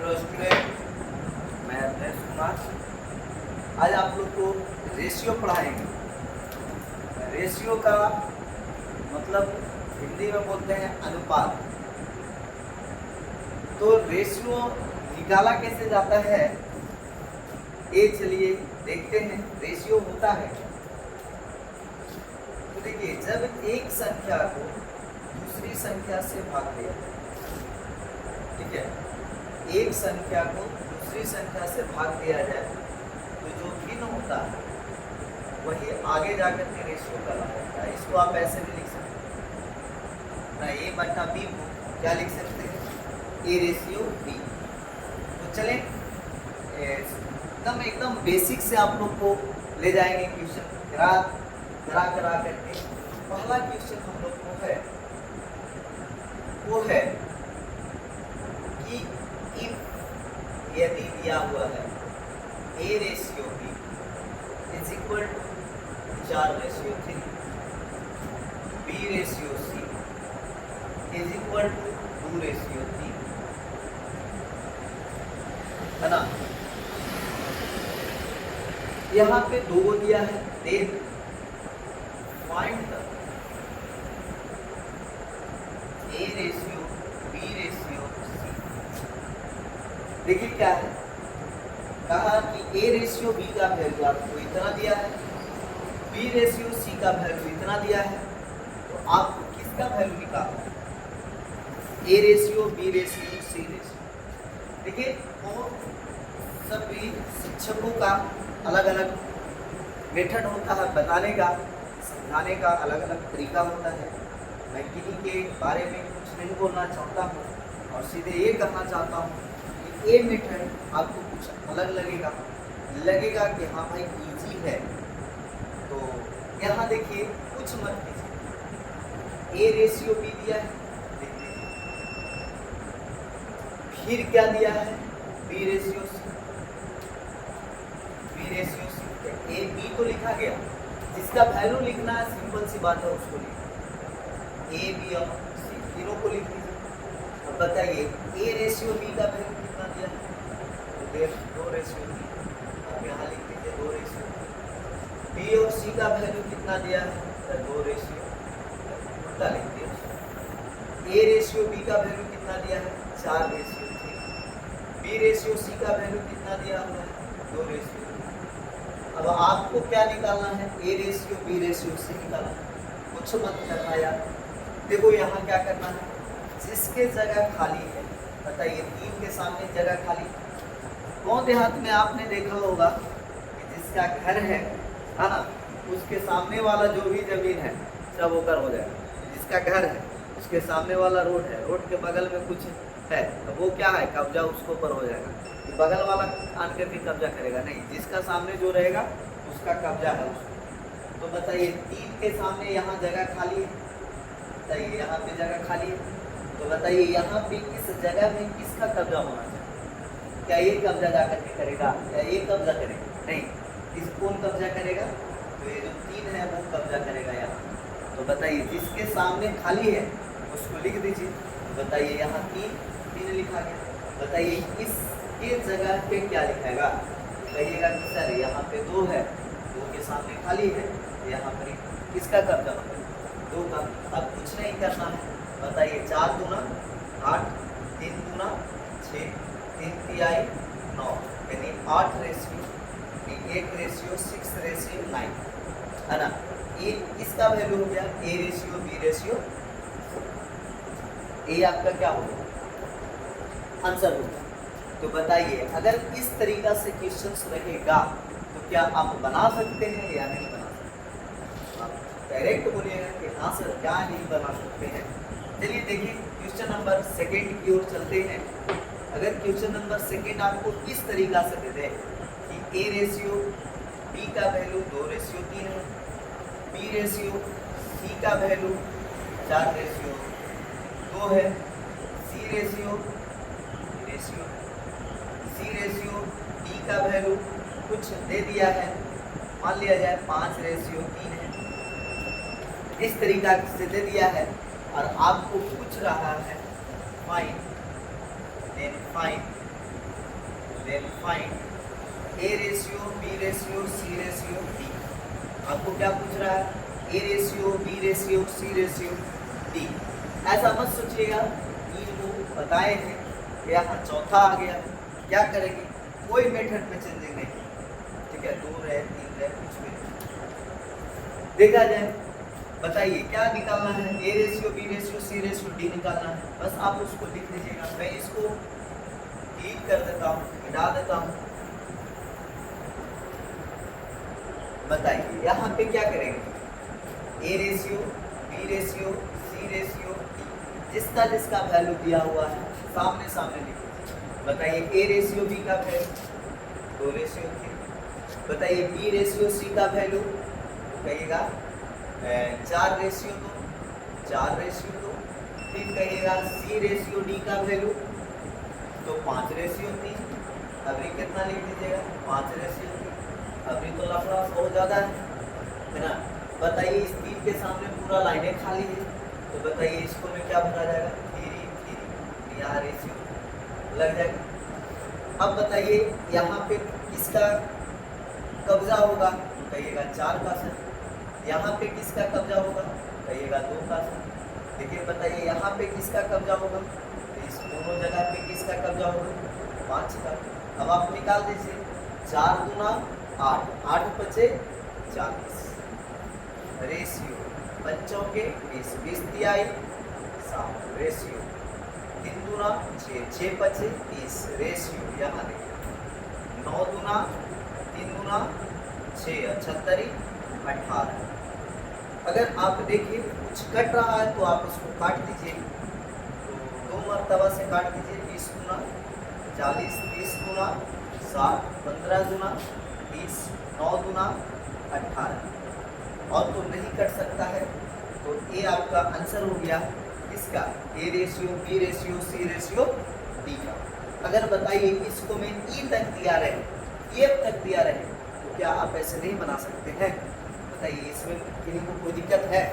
Hello student, मैं अभ्यर्थ कुमार। आज आप लोग को रेशियो पढ़ाएंगे। रेशियो का मतलब हिंदी में बोलते हैं अनुपात। तो रेशियो निकाला कैसे जाता है ये चलिए देखते हैं। रेशियो होता है, तो देखिए, जब एक संख्या को दूसरी संख्या से भाग दिया जाए, ठीक है, एक संख्या को दूसरी संख्या से भाग दिया जाए तो जो भिन्न होता है वही आगे जाकर के रेशियो कहलाता है। इसको आप ऐसे भी लिख सकते हैं ना, ए बटा बी को क्या लिख सकते हैं, ए रेशियो बी। तो चलें एकदम बेसिक से आप लोग को ले जाएंगे क्वेश्चन करा करके। पहला क्वेश्चन हम लोग को है वो है कि इफ यदि दिया हुआ है A ratio B is equal to 4:3, B ratio C is equal to 2:3, है ना। यहाँ पे 2 दिया है, then find the A ratio B ratio C. देखिए क्या है, कहा कि ए रेशियो बी का वैल्यू आपको इतना दिया है, बी रेशियो सी का वैल्यू इतना दिया है, तो आपको किसका वैल्यू निकालना है, A ratio B ratio C ratio. देखिए, वो सभी शिक्षकों का अलग अलग मेथड होता है बताने का, समझाने का अलग अलग तरीका होता है। मैं किन्हीं के बारे में कुछ नहीं बोलना चाहता हूँ और सीधे ये कहना चाहता हूँ कि ये मेथड आपको कुछ अलग लगेगा कि हाँ भाई इजी है। तो यहाँ देखिए, कुछ मत कीजिए, ए रेशियो बी दिया है, देखिए फिर क्या दिया है, B ratio C, B ratio C. A B तो लिखा गया, जिसका वैल्यू लिखना है सिंपल सी बात है, उसको लिखिए, ए बी और सी तीनों को लिख दीजिए। अब बताइए ए रेशियो बी का वैल्यू कितना दिया है, तो 2:3। अब यहाँ लिख दीजिए 2:3। बी और सी का वैल्यू कितना दिया है, तो 2:3। उल्टा लिख दिया। ए रेशियो बी का वैल्यू कितना दिया है, 4:3। बी रेशियो सी का वैल्यू कितना दिया हुआ है, 2:3। अब आपको क्या निकालना है, A ratio B ratio C निकालना है। कुछ मत करना यार। देखो यहाँ क्या करना है, जिसके जगह खाली है, बताइए 3 के सामने जगह खाली। गाँव देहात में आपने देखा होगा कि जिसका घर है ना, उसके सामने वाला जो भी जमीन है सब ओकर हो जाएगा। जिसका घर है उसके सामने वाला रोड है, रोड के बगल में कुछ है तो वो क्या है, कब्जा उसको पर हो जाएगा। बगल वाला आन करके कब्जा करेगा नहीं, जिसका सामने जो रहेगा उसका कब्जा है उसको। तो बताइए 3 के सामने यहाँ जगह खाली है, बताइए यहाँ पे जगह खाली है, तो बताइए यहाँ पे इस जगह में किसका कब्जा होना चाहिए। क्या ये कब्जा जा करके करेगा, क्या ये कब्जा करेगा, नहीं। इस कौन कब्जा करेगा, तो ये जो 3 है वो कब्जा करेगा यहाँ। तो बताइए जिसके सामने खाली है उसको लिख दीजिए। बताइए यहाँ 3 लिखा गया, बताइए इसके जगह पे क्या लिखेगा, कहिएगा कि सर यहाँ पे 2 है, 2 के सामने खाली है, यहाँ पर किसका कब्जा होगा, 2 का। अब कुछ नहीं करना है, बताइए 4 दूना 8, 3 दूना 6, 3 तिहाई 9, यानी 8 रेशियो 1:6:9, है ना। ये इसका वैल्यू हो गया ए रेशियो बी रेशियो। ये आपका क्या होगा, आंसर होगा। तो बताइए अगर इस तरीका से क्वेश्चंस रहेगा तो क्या आप बना सकते हैं या नहीं बना सकते। आप डायरेक्ट बोलिएगा कि हाँ सर क्या नहीं बना सकते हैं। चलिए देखिए क्वेश्चन नंबर 2 की ओर चलते हैं। अगर क्वेश्चन नंबर 2 आपको इस तरीका से दे दे कि ए रेशियो बी का वैल्यू 2:3 है, बी रेशियो सी का वैल्यू 4:2 है, सी रेशियो डी का वैल्यू कुछ दे दिया है, मान लिया जाए 5:3 है, इस तरीका से दे दिया है और आपको पूछ रहा है find then find A ratio B ratio C ratio D. आपको क्या पूछ रहा है? A ratio B ratio C ratio D. ऐसा मत सोचिएगा तीन को बताए हैं यहाँ चौथा आ गया, क्या करेंगे? कोई मेथड में चेंजिंग नहीं, ठीक है, 2 रहे 3 रहे कुछ भी नहीं। देखा जाए, बताइए क्या निकालना है? A ratio B ratio C ratio D निकालना है। बस आप उसको लिख लीजिएगा। मैं इसको डिलीट कर देता हूँ, मिटा देता हूँ। बताइए यहाँ पे क्या करेंगे? A ratio B ratio C ratio D, जिसका जिसका वैल्यू दिया हुआ है सामने सामने लिखो। बताइए ए रेशियो बी का वैल्यू 2 रेशियो 3। बताइए बी रेशियो सी का वैल्यू कहिएगा 4 रेशियो 2, 4 रेशियो 2। फिर कहिएगा सी रेशियो डी का वैल्यू तो 5 रेशियो 3। अभी कितना लिख दीजिएगा? 5 रेशियो 3। अभी तो लफड़ा बहुत ज़्यादा है ना। बताइए इस 3 के सामने पूरा लाइनें खाली है, तो बताइए इसको में क्या भरा जाएगा? 3 3, यहाँ रेशियो लग जाएगा। अब बताइए यहाँ पे किसका कब्जा होगा? कहिएगा 4 का सर। यहाँ पे किसका कब्जा होगा? कहिएगा 2 का सर। देखिए बताइए यहाँ पे किसका कब्जा होगा? इस दोनों जगह पे किसका कब्जा होगा? 5 का। अब आप निकाल दीजिए 4 दूना 8, 8 बचे 40। रेशियो 5 के 20, 20 तिहाई 7 रेशियो। 3 दूना 6, 6 बचे 30 रेशियो। यहाँ देखिए 9 दूना 3 दूना 6, 76 18। अगर आप देखिए कुछ कट रहा है तो आप उसको काट दीजिए, तो 2 मरतबा से काट दीजिए। 20 गुना 40, 30 गुना 60, 15 गुना 30, 9 गुना 18। और तो नहीं कट सकता है, तो ये आपका आंसर हो गया इसका A ratio B ratio C ratio D का। अगर बताइए इसको मैं ई तक दिया रहे, एफ तक दिया रहे, तो क्या आप ऐसे नहीं बना सकते हैं? बताइए इसमें किसी को कोई दिक्कत है?